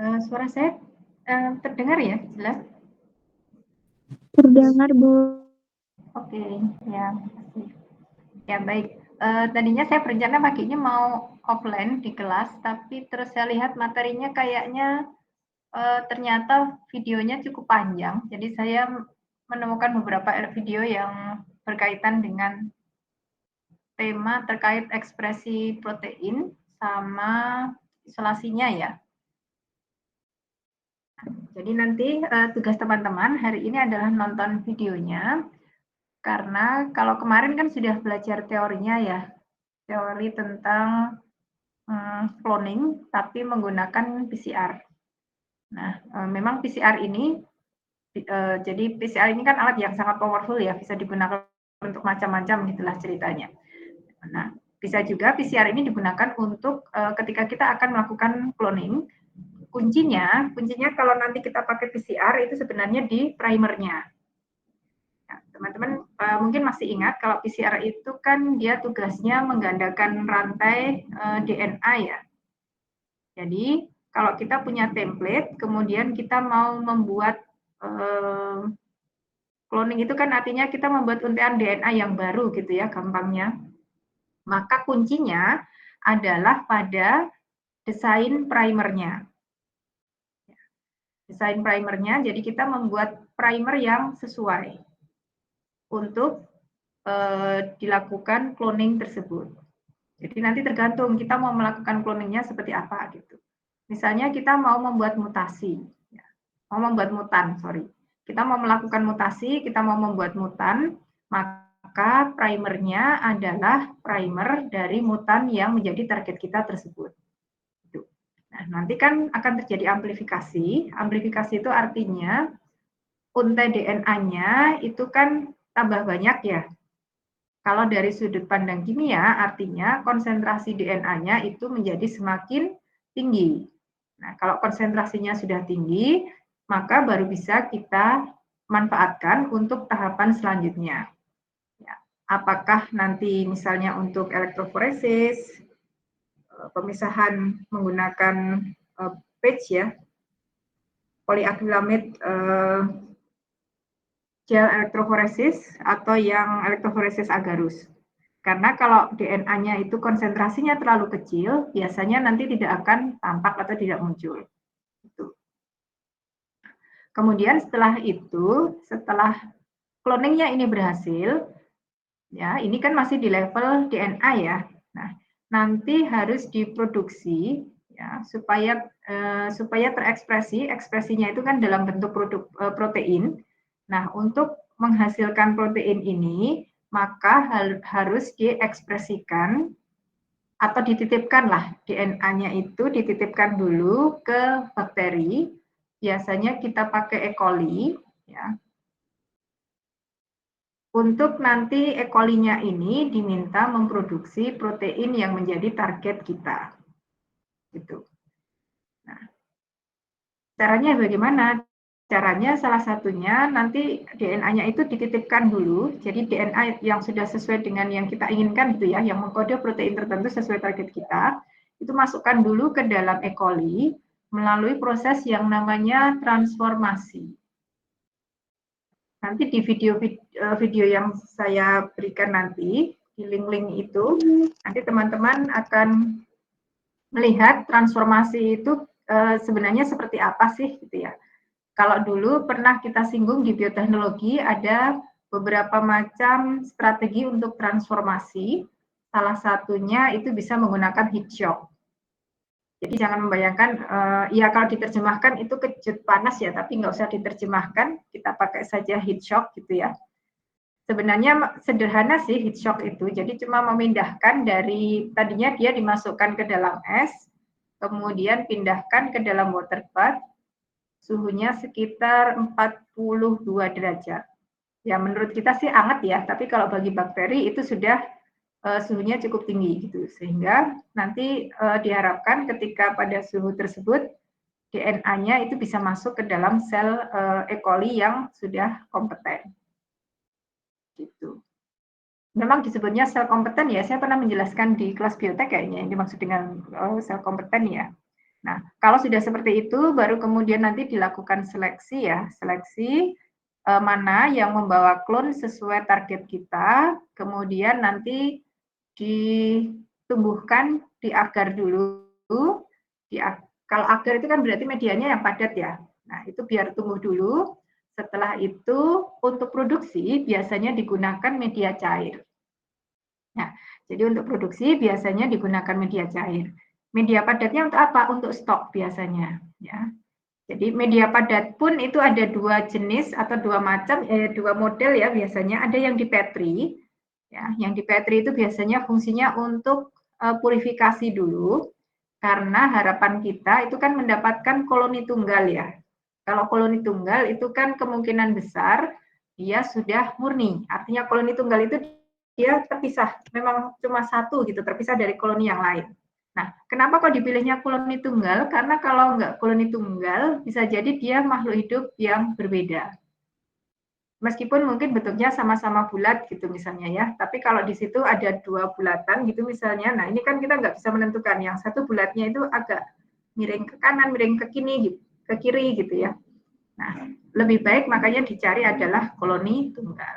Suara saya terdengar ya, jelas? Terdengar, Bu. Oke, ya, makasih. Ya, baik. Tadinya saya berencana paginya mau offline di kelas, tapi terus saya lihat materinya kayaknya ternyata videonya cukup panjang. Jadi saya menemukan beberapa video yang berkaitan dengan tema terkait ekspresi protein sama isolasinya ya. Jadi nanti tugas teman-teman hari ini adalah nonton videonya. Karena kalau kemarin kan sudah belajar teorinya ya, teori tentang cloning tapi menggunakan PCR. Nah, memang PCR ini, jadi PCR ini kan alat yang sangat powerful ya, bisa digunakan untuk macam-macam gitulah ceritanya. Nah, bisa juga PCR ini digunakan untuk ketika kita akan melakukan cloning. Kuncinya kalau nanti kita pakai PCR itu sebenarnya di primernya. Teman-teman mungkin masih ingat kalau PCR itu kan dia tugasnya menggandakan rantai DNA ya. Jadi kalau kita punya template, kemudian kita mau membuat cloning itu kan artinya kita membuat untean DNA yang baru gitu ya gampangnya. Maka kuncinya adalah pada desain primernya. Desain primernya, jadi kita membuat primer yang sesuai untuk dilakukan cloning tersebut. Jadi nanti tergantung kita mau melakukan cloningnya seperti apa gitu. Misalnya kita mau membuat mutasi, ya. Mau membuat mutan, sorry. Kita mau melakukan mutasi, kita mau membuat mutan, maka primernya adalah primer dari mutan yang menjadi target kita tersebut. Nah, nanti kan akan terjadi amplifikasi. Amplifikasi itu artinya untai DNA-nya itu kan tambah banyak ya. Kalau dari sudut pandang kimia, artinya konsentrasi DNA-nya itu menjadi semakin tinggi. Nah, kalau konsentrasinya sudah tinggi, maka baru bisa kita manfaatkan untuk tahapan selanjutnya. Ya, apakah nanti misalnya untuk elektroforesis, pemisahan menggunakan patch ya, poliakrilamid gel elektroforesis atau yang elektroforesis agarus. Karena kalau DNA-nya itu konsentrasinya terlalu kecil, biasanya nanti tidak akan tampak atau tidak muncul. Itu. Kemudian setelah itu, setelah cloningnya ini berhasil, ya ini kan masih di level DNA ya. Nah, nanti harus diproduksi ya supaya terekspresi, ekspresinya itu kan dalam bentuk protein. Nah, untuk menghasilkan protein ini maka harus diekspresikan atau dititipkan lah DNA-nya itu dititipkan dulu ke bakteri. Biasanya kita pakai E. coli ya. Untuk nanti E. coli-nya ini diminta memproduksi protein yang menjadi target kita. Gitu. Nah, caranya bagaimana? Caranya salah satunya nanti DNA-nya itu dititipkan dulu, jadi DNA yang sudah sesuai dengan yang kita inginkan gitu ya, yang mengkode protein tertentu sesuai target kita, itu masukkan dulu ke dalam E. coli melalui proses yang namanya transformasi. Nanti di video yang saya berikan nanti, di link-link itu, nanti teman-teman akan melihat transformasi itu sebenarnya seperti apa sih gitu ya. Kalau dulu pernah kita singgung di bioteknologi ada beberapa macam strategi untuk transformasi. Salah satunya itu bisa menggunakan heat shock. Jadi jangan membayangkan, ya kalau diterjemahkan itu kejut panas ya, tapi nggak usah diterjemahkan, kita pakai saja heat shock gitu ya. Sebenarnya sederhana sih heat shock itu, jadi cuma memindahkan dari, tadinya dia dimasukkan ke dalam es, kemudian pindahkan ke dalam water bath, suhunya sekitar 42 derajat. Ya menurut kita sih hangat ya, tapi kalau bagi bakteri itu sudah suhunya cukup tinggi gitu. Sehingga nanti diharapkan ketika pada suhu tersebut DNA-nya itu bisa masuk ke dalam sel E. coli yang sudah kompeten. Gitu. Memang disebutnya sel kompeten ya, saya pernah menjelaskan di kelas biotek kayaknya yang dimaksud dengan sel kompeten ya. Nah, kalau sudah seperti itu, baru kemudian nanti dilakukan seleksi ya, seleksi mana yang membawa klon sesuai target kita, kemudian nanti ditumbuhkan di agar dulu. Kalau agar itu kan berarti medianya yang padat ya. Nah, itu biar tumbuh dulu. Setelah itu untuk produksi biasanya digunakan media cair. Nah, jadi untuk produksi biasanya digunakan media cair. Media padatnya untuk apa? Untuk stok biasanya. Ya. Jadi media padat pun itu ada dua jenis atau dua macam, dua model ya biasanya. Ada yang di Petri, ya, yang di Petri itu biasanya fungsinya untuk purifikasi dulu, karena harapan kita itu kan mendapatkan koloni tunggal ya. Kalau koloni tunggal itu kan kemungkinan besar dia sudah murni. Artinya koloni tunggal itu dia terpisah, memang cuma satu gitu, terpisah dari koloni yang lain. Nah, kenapa kok dipilihnya koloni tunggal? Karena kalau nggak koloni tunggal, bisa jadi dia makhluk hidup yang berbeda. Meskipun mungkin bentuknya sama-sama bulat gitu misalnya ya, tapi kalau di situ ada dua bulatan gitu misalnya, nah ini kan kita nggak bisa menentukan, yang satu bulatnya itu agak miring ke kanan, miring ke kiri gitu ya. Nah, lebih baik makanya dicari adalah koloni tunggal.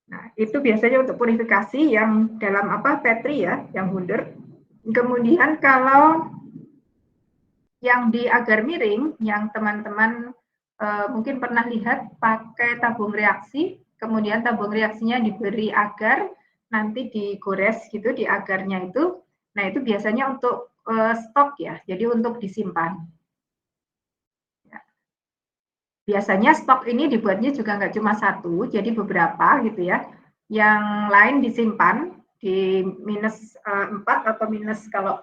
Nah, itu biasanya untuk purifikasi yang dalam Petri ya, yang Wunder. Kemudian kalau yang di agar miring, yang teman-teman mungkin pernah lihat pakai tabung reaksi, kemudian tabung reaksinya diberi agar, nanti digores gitu di agarnya itu. Nah, itu biasanya untuk stok ya, jadi untuk disimpan. Ya. Biasanya stok ini dibuatnya juga nggak cuma satu, jadi beberapa gitu ya. Yang lain disimpan di minus 4 atau minus kalau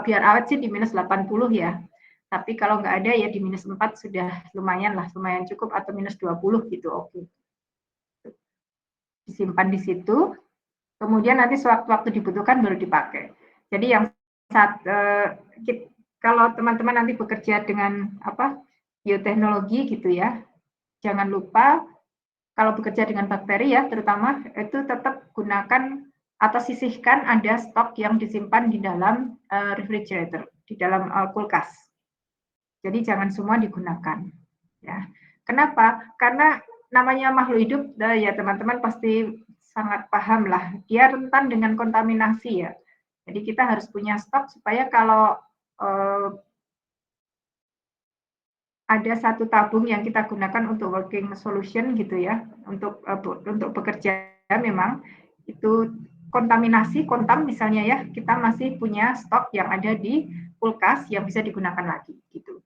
biar awet sih di minus 80 ya. Tapi kalau nggak ada ya di minus 4 sudah lumayan lah, lumayan cukup, atau minus 20 gitu, oke. Disimpan di situ, kemudian nanti sewaktu-waktu dibutuhkan baru dipakai. Jadi yang kalau teman-teman nanti bekerja dengan bioteknologi gitu ya, jangan lupa kalau bekerja dengan bakteri ya terutama, itu tetap gunakan atau sisihkan ada stok yang disimpan di dalam refrigerator, di dalam kulkas. Jadi jangan semua digunakan. Ya. Kenapa? Karena namanya makhluk hidup, ya teman-teman pasti sangat paham lah. Dia rentan dengan kontaminasi ya. Jadi kita harus punya stok supaya kalau ada satu tabung yang kita gunakan untuk working solution gitu ya, untuk bekerja memang itu kontaminasi, kontam misalnya ya, kita masih punya stok yang ada di kulkas yang bisa digunakan lagi gitu.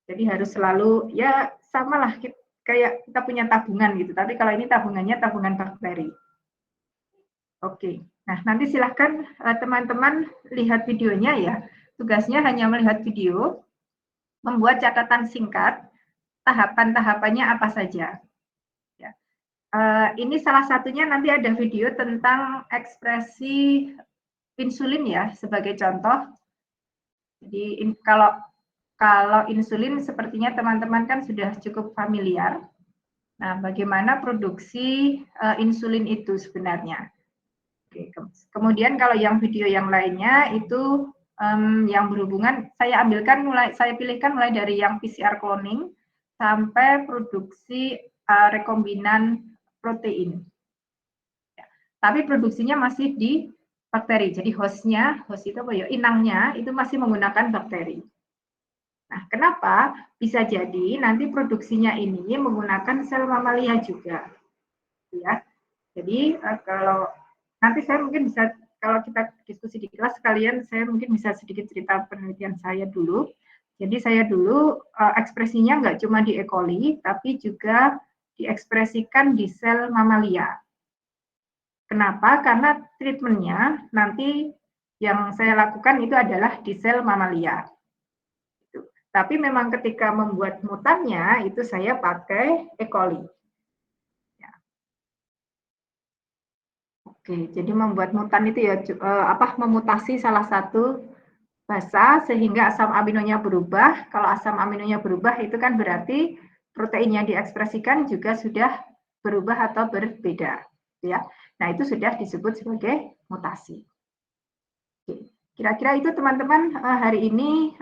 Jadi harus selalu ya samalah kayak kita punya tabungan gitu, tapi kalau ini tabungannya tabungan bakteri. Oke, nah nanti silahkan teman-teman lihat videonya ya. Tugasnya hanya melihat video, membuat catatan singkat, tahapan-tahapannya apa saja. Ya. Ini salah satunya nanti ada video tentang ekspresi insulin ya sebagai contoh. Jadi kalau insulin sepertinya teman-teman kan sudah cukup familiar. Nah, bagaimana produksi insulin itu sebenarnya? Oke, kemudian kalau yang video yang lainnya itu yang berhubungan, saya pilihkan mulai dari yang PCR cloning sampai produksi rekombinan protein. Ya, tapi produksinya masih di bakteri. Jadi host itu apa ya? Inangnya itu masih menggunakan bakteri. Nah, kenapa? Bisa jadi nanti produksinya ini menggunakan sel mamalia juga. Ya. Jadi kalau nanti saya mungkin bisa, kalau kita diskusi di kelas sekalian, saya mungkin bisa sedikit cerita penelitian saya dulu. Jadi saya dulu ekspresinya nggak cuma di E. coli, tapi juga diekspresikan di sel mamalia. Kenapa? Karena treatmentnya nanti yang saya lakukan itu adalah di sel mamalia. Tapi memang ketika membuat mutannya itu saya pakai E. coli. Ya. Oke, jadi membuat mutan itu ya memutasi salah satu basa sehingga asam aminonya berubah. Kalau asam aminonya berubah itu kan berarti protein yang diekspresikan juga sudah berubah atau berbeda, ya. Nah, itu sudah disebut sebagai mutasi. Oke. Kira-kira itu teman-teman hari ini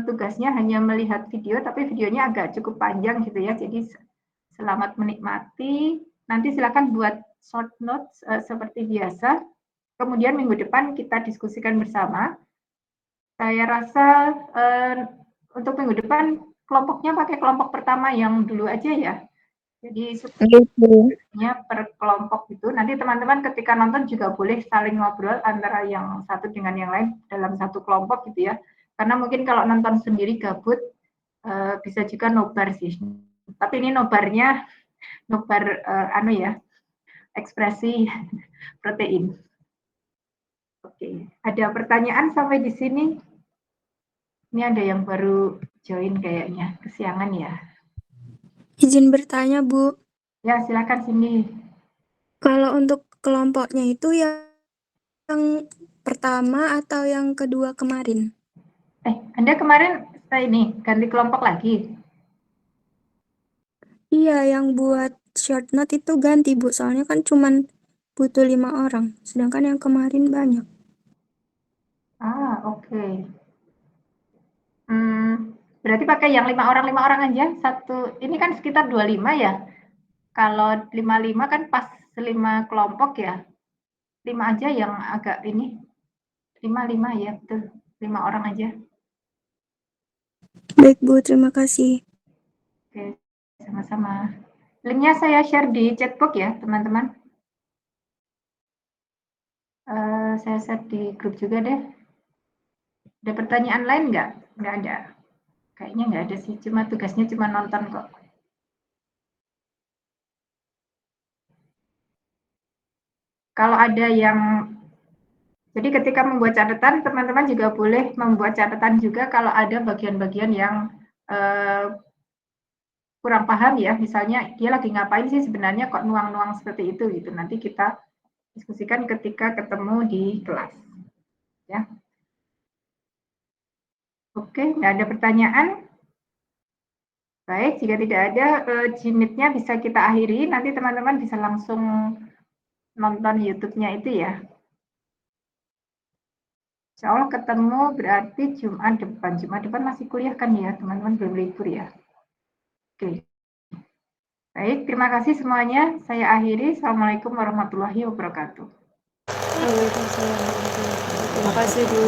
tugasnya hanya melihat video, tapi videonya agak cukup panjang gitu ya. Jadi selamat menikmati. Nanti silakan buat short notes seperti biasa. Kemudian minggu depan kita diskusikan bersama. Saya rasa untuk minggu depan kelompoknya pakai kelompok pertama yang dulu aja ya. Jadi supaya per kelompok itu nanti teman-teman ketika nonton juga boleh saling ngobrol antara yang satu dengan yang lain dalam satu kelompok gitu ya. Karena mungkin kalau nonton sendiri gabut bisa juga nobar sih. Tapi ini nobarnya nobar ekspresi protein. Oke, ada pertanyaan sampai di sini? Ini ada yang baru join kayaknya, kesiangan ya. Izin bertanya, Bu. Ya, silakan Cindy. Kalau untuk kelompoknya itu yang pertama atau yang kedua kemarin? Anda kemarin ini ganti kelompok lagi? Iya, yang buat short note itu ganti, Bu. Soalnya kan cuman butuh 5 orang, sedangkan yang kemarin banyak. Oke. Berarti pakai yang 5 orang aja. Satu, ini kan sekitar 25 ya. Kalau 55 kan pas 5 kelompok ya. 5 aja yang agak ini. 5 ya, betul. 5 orang aja. Baik, Bu. Terima kasih. Oke, sama-sama. Linknya saya share di chatbox ya, teman-teman. Saya share di grup juga deh. Ada pertanyaan lain nggak? Nggak ada. Kayaknya nggak ada sih, cuma tugasnya cuma nonton kok. Kalau ada yang, jadi ketika membuat catatan, teman-teman juga boleh membuat catatan juga kalau ada bagian-bagian yang kurang paham ya, misalnya dia lagi ngapain sih sebenarnya kok nuang-nuang seperti itu gitu. Nanti kita diskusikan ketika ketemu di kelas. Ya. Oke, nggak ada pertanyaan. Baik, jika tidak ada, Gmeet-nya bisa kita akhiri. Nanti teman-teman bisa langsung nonton YouTube-nya itu ya. Insya Allah ketemu berarti Jumat depan. Jumat depan masih kuliah kan ya, teman-teman belum libur ya. Oke. Baik, terima kasih semuanya. Saya akhiri. Assalamualaikum warahmatullahi wabarakatuh. Waalaikumsalam warahmatullahi wabarakatuh. Terima kasih, Bu.